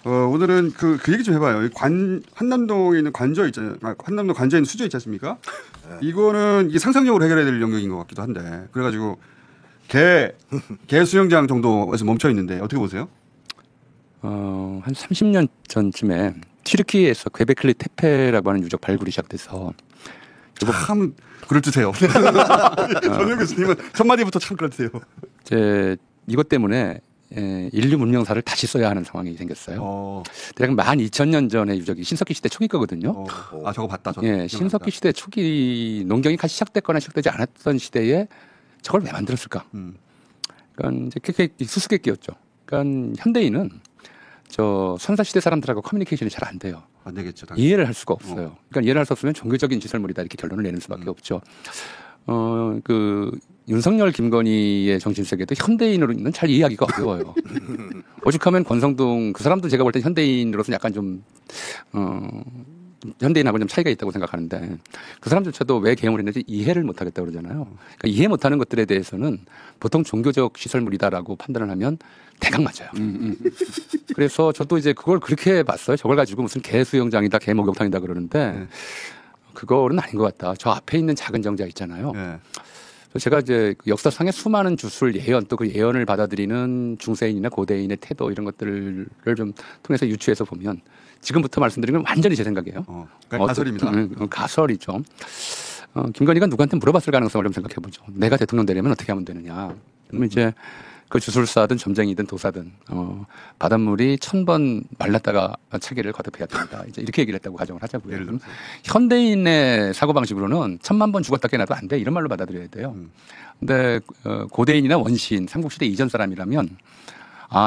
오늘은 그 얘기 좀 해봐요. 한남동에 있는 관저 있잖아요. 한남동 관저에 있는 수저 있지 않습니까? 네. 이거는 이게 상상력으로 해결해야 될 영역인 것 같기도 한데. 그래가지고 개 수영장 정도에서 멈춰 있는데 어떻게 보세요? 한 30년 전쯤에 튀르키예에서 괴베클리 테페라고 하는 유적 발굴이 시작돼서 참 그럴듯해요. 전용 교수님은 첫 마디부터 참 그럴듯해요. 이것 때문에 인류 문명사를 다시 써야 하는 상황이 생겼어요. 대략 12,000년 전의 유적이 신석기 시대 초기 거거든요. 저거 봤다. 예, 신석기 시대 초기 농경이 같이 시작됐거나 시작되지 않았던 시대에 저걸 왜 만들었을까? 그러니까 이제 수수께끼였죠. 그러니까 현대인은 선사시대 사람들하고 커뮤니케이션이 잘 안 돼요. 안 되겠죠. 당연히. 이해를 할 수가 없어요. 그러니까 이해를 할 수 없으면 종교적인 시설물이다 이렇게 결론을 내는 수밖에 없죠. 윤석열, 김건희의 정신세계도 현대인으로는 잘 이해하기가 어려워요. 오죽하면 권성동 그 사람도 제가 볼 때 현대인으로서는 약간 좀 현대인하고는 좀 차이가 있다고 생각하는데 그 사람조차도 왜 개혁을 했는지 이해를 못하겠다고 그러잖아요. 그러니까 이해 못하는 것들에 대해서는 보통 종교적 시설물이다라고 판단을 하면 대강 맞아요. 그래서 저도 이제 그걸 그렇게 봤어요. 저걸 가지고 무슨 개 수영장이다, 개 목욕탕이다 그러는데 그거는 아닌 것 같다. 저 앞에 있는 작은 정자 있잖아요. 제가 이제 역사상의 수많은 주술 예언 또 그 예언을 받아들이는 중세인이나 고대인의 태도 이런 것들을 좀 통해서 유추해서 보면 지금부터 말씀드리는 건 완전히 제 생각이에요. 가설입니다. 가설이죠. 김건희가 누구한테 물어봤을 가능성을 좀 생각해 보죠. 내가 대통령 되려면 어떻게 하면 되느냐. 그러면 이제 그 주술사든 점쟁이든 도사든 바닷물이 1000번 말랐다가 차기를 거듭해야 됩니다. 이제 이렇게 얘기를 했다고 가정을 하자고요. 현대인의 사고방식으로는 1000만 번 죽었다 깨나도 안 돼. 이런 말로 받아들여야 돼요. 근데 고대인이나 원시인, 삼국시대 이전 사람이라면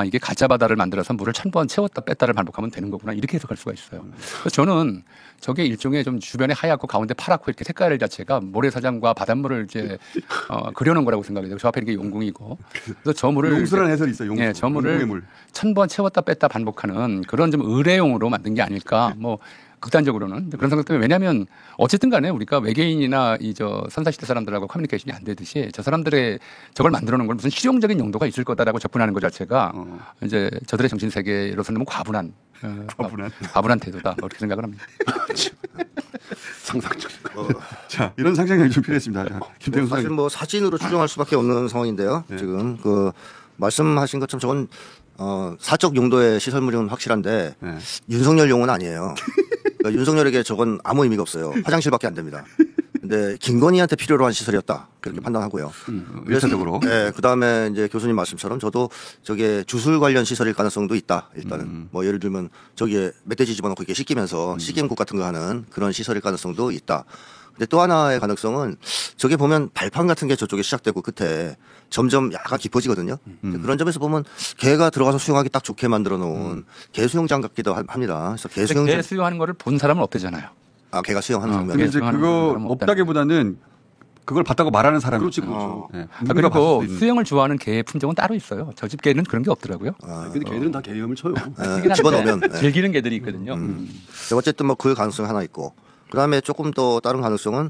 이게 가짜 바다를 만들어서 물을 1000번 채웠다 뺐다를 반복하면 되는 거구나. 이렇게 해석할 수가 있어요. 그래서 저는 저게 일종의 좀 주변에 하얗고 가운데 파랗고 이렇게 색깔 자체가 모래사장과 바닷물을 이제 그려놓은 거라고 생각해요. 저 앞에 이게 용궁이고. 그래서 저 물을 용수라는 해설이 있어요. 용수. 예, 저 물을 1000번 채웠다 뺐다 반복하는 그런 좀 의례용으로 만든 게 아닐까. 극단적으로는 그런 생각 때문에 왜냐하면 어쨌든 간에 우리가 외계인이나 선사시대 사람들하고 커뮤니케이션이 안 되듯이 저 사람들의 저걸 만들어 놓은 걸 무슨 실용적인 용도가 있을 거다라고 접근하는 것 자체가 이제 저들의 정신 세계로서는 너무 과분한 태도다 그렇게 생각을 합니다. 상상적인. 자, 이런 상상력이 좀 필요했습니다. 김태훈 사실 사진으로 추정할 수밖에 없는 상황인데요. 네. 지금 말씀하신 것처럼 저건 사적 용도의 시설물은 확실한데 윤석열 용은 아니에요. 그러니까 윤석열에게 저건 아무 의미가 없어요. 화장실밖에 안 됩니다. 근데 김건희한테 필요로 한 시설이었다 그렇게 판단하고요. 일차적으로. 네, 그 다음에 이제 교수님 말씀처럼 저도 저게 주술 관련 시설일 가능성도 있다. 일단은 예를 들면 저기에 멧돼지 집어넣고 이렇게 씻기면서 씻김국 같은 거 하는 그런 시설일 가능성도 있다. 근데 또 하나의 가능성은 저게 보면 발판 같은 게 저쪽에 시작되고 끝에 점점 약간 깊어지거든요. 그런 점에서 보면 개가 들어가서 수영하기 딱 좋게 만들어 놓은 개 수영장 같기도 합니다. 그래서 개 수영하는 거를 본 사람은 없대잖아요. 개가 수영하는 장면. 근데 이제 그거 없다기보다는 그걸 봤다고 말하는 사람이 그렇지, 그렇죠. 네. 그리고 수영을 좋아하는 개의 품종은 따로 있어요. 저 집 개는 그런 게 없더라고요. 근데 개들은 다 개염을 쳐요. 집어넣으면 즐기는 개들이 있거든요. 어쨌든 그 가능성이 하나 있고. 그다음에 조금 더 다른 가능성은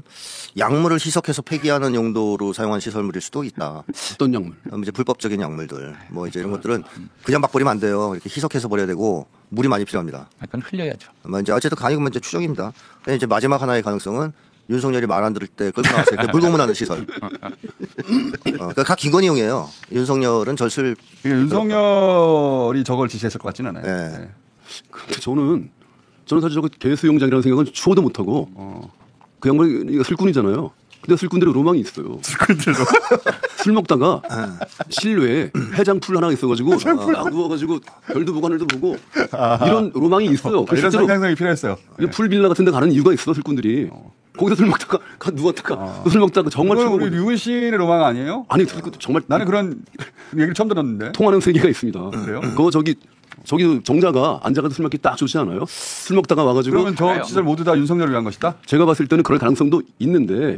약물을 희석해서 폐기하는 용도로 사용한 시설물일 수도 있다. 어떤 약물? 이제 불법적인 약물들, 이제 이런 것들은 그냥 막 버리면 안 돼요. 이렇게 희석해서 버려야 되고 물이 많이 필요합니다. 약간 흘려야죠. 이제 어쨌든 간이건 이제 추정입니다. 근데 이제 마지막 하나의 가능성은 윤석열이 말 안 들을 때 끌고 나왔을 때 물고문하는 시설. 그러니까 김건희용이에요. 윤석열은 절술. 윤석열이 저걸 지시했을 것 같지는 않아요. 네. 근데 저는 사실 저거 개 수영장이라는 생각은 추호도 못하고 그 양반이 술꾼이잖아요. 근데 술꾼들의 로망이 있어요. 술꾼들도 술 먹다가 실외에 해장풀 하나 있어가지고 딱 누워가지고 별도 보고 하늘도 보고 이런 로망이 있어요. 이런 상상력이 필요했어요. 풀빌라 같은 데 가는 이유가 있어 술꾼들이. 거기서 술 먹다가 누웠다가 술 먹다가 정말 우리 류은 씨의 로망 아니에요? 아니 정말 나는 그런 얘기를 처음 들었는데. 통하는 세계가 있습니다. 그래요? 그거 저기 정자가 앉아가지고 술 먹기 딱 좋지 않아요? 술 먹다가 와가지고. 그러면 저 시설 모두 다 윤석열을 위한 것이다? 제가 봤을 때는 그럴 가능성도 있는데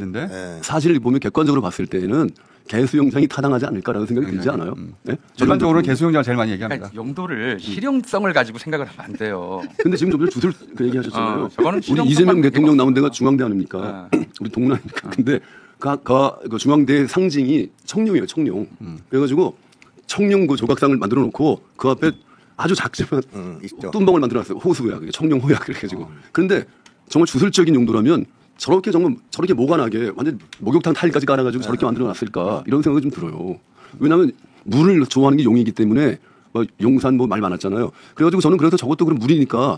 사실 보면 객관적으로 봤을 때는 개 수영장이 타당하지 않을까라는 생각이 들지 않아요? 네? 전반적으로 개 수영장을 제일 많이 얘기합니다. 그러니까 용도를 실용성을 가지고 생각을 하면 안 돼요. 근데 지금 좀 전에 주술 그 얘기하셨잖아요. 저거는 우리 이재명 대통령 나온 데가 중앙대 아닙니까? 우리 동문아닙니까? 근데 그 중앙대의 상징이 청룡이에요, 청룡. 그래가지고 청룡 그 조각상을 만들어 놓고 그 앞에 아주 작지만 있죠. 뚠방울 만들어놨어요. 호수약, 청룡호약 그래가지고. 그런데 정말 주술적인 용도라면 저렇게 정말 저렇게 모관하게 완전 목욕탕 타일까지 깔아가지고 저렇게 만들어놨을까 이런 생각이 좀 들어요. 왜냐하면 물을 좋아하는 게 용이기 때문에 뭐 용산 뭐 말 많았잖아요. 그래가지고 저는 그래서 저것도 그럼 물이니까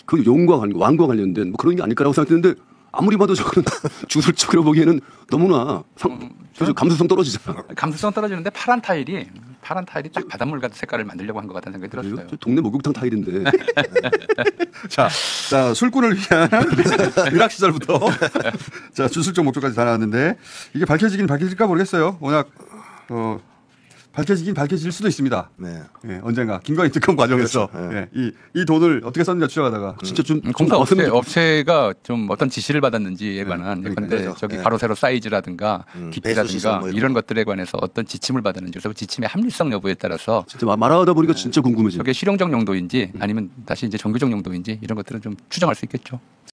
그 용과 왕과 관련된 뭐 그런 게 아닐까라고 생각했는데 아무리 봐도 저거는 주술적으로 보기에는 너무나 감수성 떨어지잖아. 감수성 떨어지는데 파란 타일이 딱 바닷물 같은 색깔을 만들려고 한 것 같다는 생각이 들었어요. 저 동네 목욕탕 타일인데. 자, 술꾼을 위한 일학 시절부터 자 주술적 목적까지 다 나왔는데 이게 밝혀지긴 밝혀질까 모르겠어요. 워낙 밝혀지긴 밝혀질 수도 있습니다. 네. 예, 언젠가 김건희 특검 과정에서 그렇죠. 네. 이 돈을 어떻게 썼는지 추적하다가 진짜 좀 공사 어슴- 업체가 좀 어떤 지시를 받았는지에 관한 예컨대 그렇죠. 저기 네. 가로 세로 사이즈라든가 배수 시설 깊이라든가 뭐 이런 이런 거. 것들에 관해서 어떤 지침을 받았는지 그래서 그 지침의 합리성 여부에 따라서 진짜 말하다 보니까 진짜 궁금해져. 저게 실용적 용도인지 아니면 다시 이제 정규적 용도인지 이런 것들은 좀 추정할 수 있겠죠.